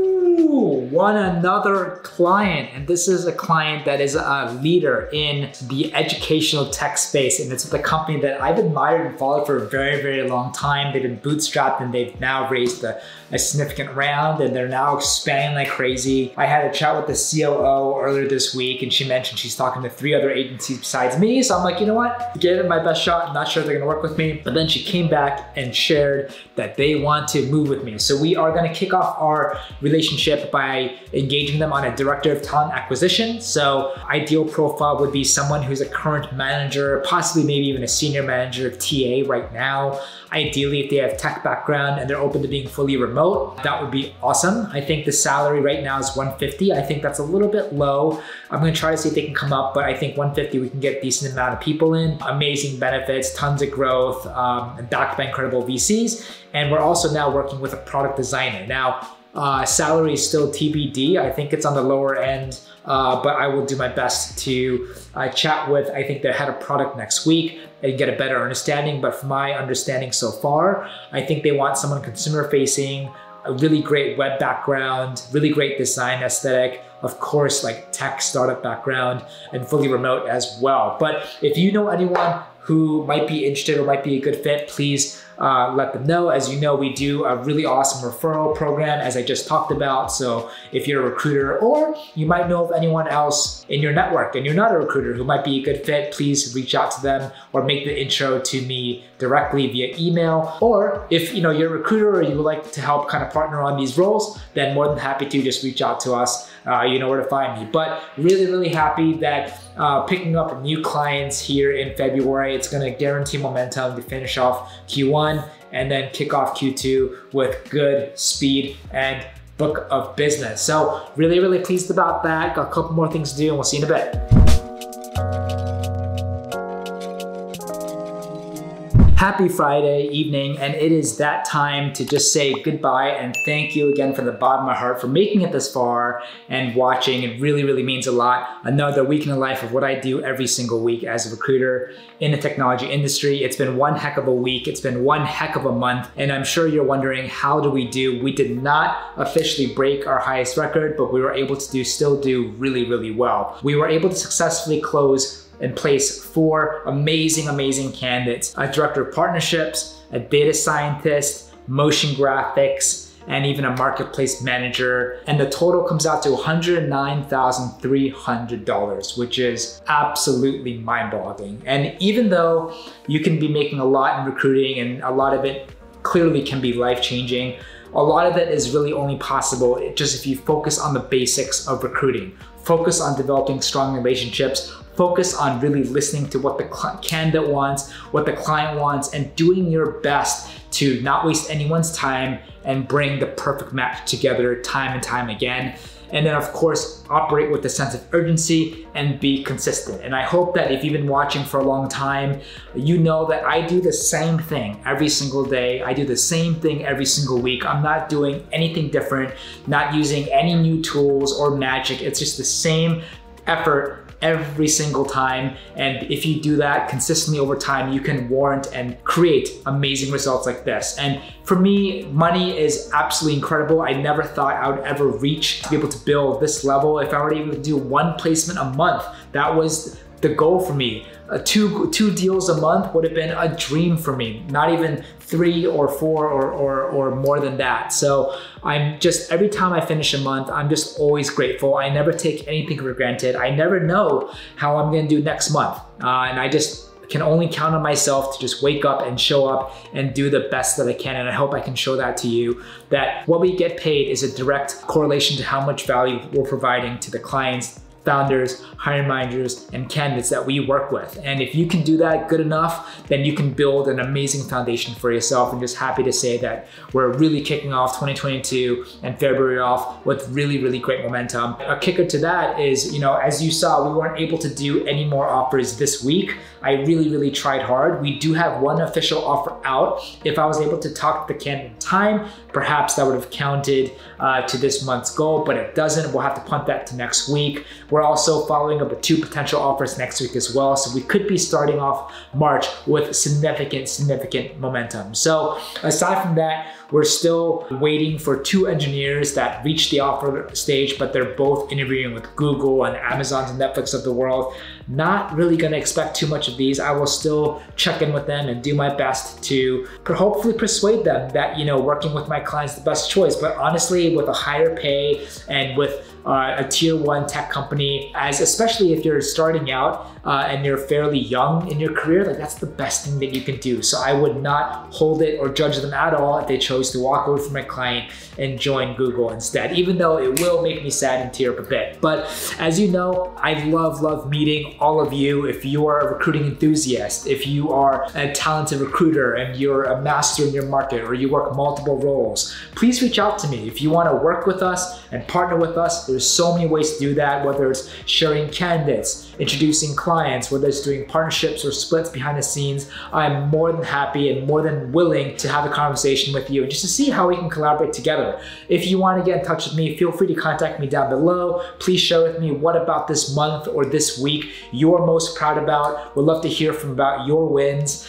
Won another client, and this is a client that is a leader in the educational tech space, and it's with a company that I've admired and followed for a very, very long time. They've been bootstrapped and they've now raised a significant round, and they're now expanding like crazy. I had a chat with the COO earlier this week, and she mentioned she's talking to 3 other agencies besides me. So I'm like, you know what? Give it my best shot. I'm not sure they're gonna work with me. But then she came back and shared that they want to move with me. So we are gonna kick off our relationship by engaging them on a director of talent acquisition. So ideal profile would be someone who's a current manager, possibly maybe even a senior manager of TA right now. Ideally, if they have tech background and they're open to being fully remote, that would be awesome. I think the salary right now is $150. I think that's a little bit low. I'm gonna try to see if they can come up, but I think $150, we can get a decent amount of people in. Amazing benefits, tons of growth, and backed by incredible VCs. And we're also now working with a product designer. Now, salary is still TBD. I think it's on the lower end, but I will do my best to chat with, I think, the head of product next week and get a better understanding. But from my understanding so far, I think they want someone consumer facing, a really great web background, really great design aesthetic, of course, like tech startup background, and fully remote as well. But if you know anyone who might be interested or might be a good fit, please let them know. As you know, we do a really awesome referral program, as I just talked about. So if you're a recruiter, or you might know of anyone else in your network and you're not a recruiter who might be a good fit, please reach out to them or make the intro to me directly via email. Or if you're a recruiter or you would like to help kind of partner on these roles, then more than happy to just reach out to us. You know where to find me. But really, really happy that picking up new clients here in February. It's gonna guarantee momentum to finish off Q1 and then kick off Q2 with good speed and book of business. So really, really pleased about that. Got a couple more things to do, and we'll see you in a bit. Happy Friday evening, and it is that time to just say goodbye and thank you again from the bottom of my heart for making it this far and watching. It really, really means a lot. Another week in the life of what I do every single week as a recruiter in the technology industry. It's been one heck of a week. It's been one heck of a month, and I'm sure you're wondering, how do we do? We did not officially break our highest record, but we were able to still do really, really well. We were able to successfully close and place 4 amazing, amazing candidates: a director of partnerships, a data scientist, motion graphics, and even a marketplace manager. And the total comes out to $109,300, which is absolutely mind-boggling. And even though you can be making a lot in recruiting and a lot of it clearly can be life-changing, a lot of it is really only possible just if you focus on the basics of recruiting. Focus on developing strong relationships, focus on really listening to what the candidate wants, what the client wants, and doing your best to not waste anyone's time and bring the perfect match together time and time again. And then of course, operate with a sense of urgency and be consistent. And I hope that if you've been watching for a long time, you know that I do the same thing every single day. I do the same thing every single week. I'm not doing anything different, not using any new tools or magic. It's just the same effort every single time. And if you do that consistently over time, you can warrant and create amazing results like this. And for me, money is absolutely incredible. I never thought I would ever reach to be able to build this level. If I were able to do 1 placement a month, that was the goal for me. Two deals a month would have been a dream for me, not even 3 or 4 or more than that. So I'm just, every time I finish a month, I'm just always grateful. I never take anything for granted. I never know how I'm gonna do next month. And I just can only count on myself to just wake up and show up and do the best that I can. And I hope I can show that to you, that what we get paid is a direct correlation to how much value we're providing to the clients, founders, hiring managers, and candidates that we work with. And if you can do that good enough, then you can build an amazing foundation for yourself. I'm just happy to say that we're really kicking off 2022 and February off with really, really great momentum. A kicker to that is, you know, as you saw, we weren't able to do any more offers this week. I really, really tried hard. We do have 1 official offer out. If I was able to talk to the candidate in time, perhaps that would have counted to this month's goal, but it doesn't. We'll have to punt that to next week. We're also following up with 2 potential offers next week as well. So we could be starting off March with significant momentum. So aside from that, we're still waiting for 2 engineers that reached the offer stage, but they're both interviewing with Google and Amazon and Netflix of the world. Not really gonna expect too much of these. I will still check in with them and do my best to hopefully persuade them that, you know, working with my clients is the best choice. But honestly, with a higher pay and with a tier 1 tech company, especially if you're starting out and you're fairly young in your career, like that's the best thing that you can do. So I would not hold it or judge them at all if they chose to walk away from my client and join Google instead, even though it will make me sad and tear up a bit. But as you know, I love meeting all of you. If you are a recruiting enthusiast, if you are a talented recruiter and you're a master in your market, or you work multiple roles, please reach out to me. If you want to work with us and partner with us, there's so many ways to do that, whether it's sharing candidates, introducing clients, whether it's doing partnerships or splits behind the scenes. I'm more than happy and more than willing to have a conversation with you just to see how we can collaborate together. If you want to get in touch with me, feel free to contact me down below. Please share with me what about this month or this week you're most proud about. We'd love to hear about your wins.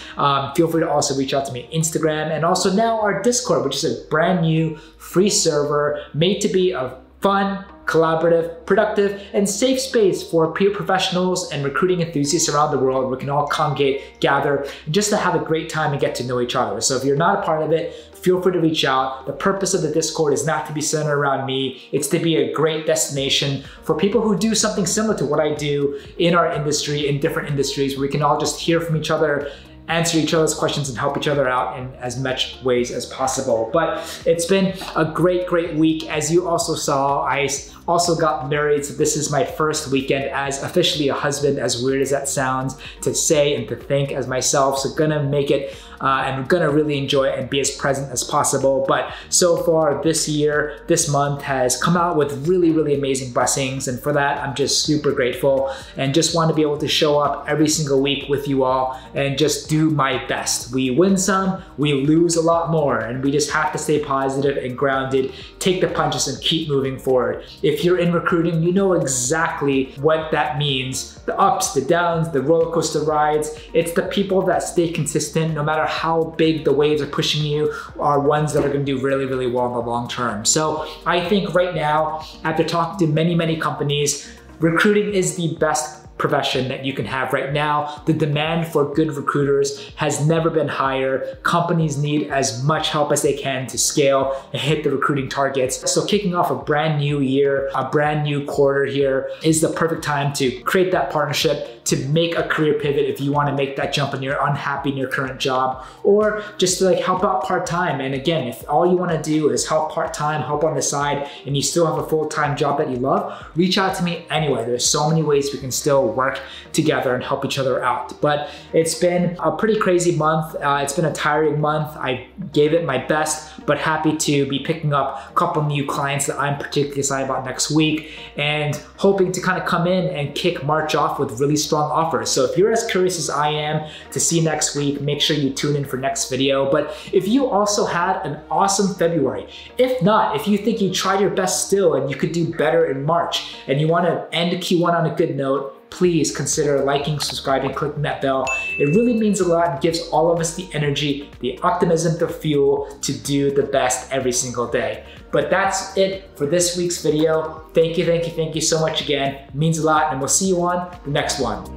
Feel free to also reach out to me on Instagram, and also now our Discord, which is a brand new free server made to be a fun, collaborative, productive, and safe space for peer professionals and recruiting enthusiasts around the world. We can all congregate, gather, just to have a great time and get to know each other. So if you're not a part of it, feel free to reach out. The purpose of the Discord is not to be centered around me. It's to be a great destination for people who do something similar to what I do in our industry, in different industries, where we can all just hear from each other, answer each other's questions, and help each other out in as much ways as possible. But it's been a great week. As you also saw, I also got married, so this is my first weekend as officially a husband, as weird as that sounds to say and to think as myself. So gonna make it and gonna really enjoy it and be as present as possible. But so far this year, this month has come out with really amazing blessings, and for that I'm just super grateful, and just want to be able to show up every single week with you all and just do my best. We win some, we lose a lot more, and we just have to stay positive and grounded, take the punches, and keep moving forward. If you're in recruiting, you know exactly what that means. The ups, the downs, the roller coaster rides. It's the people that stay consistent, no matter how big the waves are pushing you, are ones that are gonna do really well in the long term. So I think right now, after talking to many companies, recruiting is the best profession that you can have right now. The demand for good recruiters has never been higher. Companies need as much help as they can to scale and hit the recruiting targets. So kicking off a brand new year, a brand new quarter here is the perfect time to create that partnership, to make a career pivot if you want to make that jump and you're unhappy in your current job, or just to like help out part-time. And again, if all you want to do is help part-time, help on the side, and you still have a full-time job that you love, reach out to me anyway. There's so many ways we can still work together and help each other out. But it's been a pretty crazy month. It's been a tiring month. I gave it my best, but happy to be picking up a couple new clients that I'm particularly excited about next week, and hoping to kind of come in and kick March off with really strong offers. So if you're as curious as I am to see next week, make sure you tune in for next video. But if you also had an awesome February, if not, if you think you tried your best still and you could do better in March, and you want to end Q1 on a good note, please consider liking, subscribing, clicking that bell. It really means a lot and gives all of us the energy, the optimism, the fuel to do the best every single day. But that's it for this week's video. Thank you so much again. It means a lot, and we'll see you on the next one.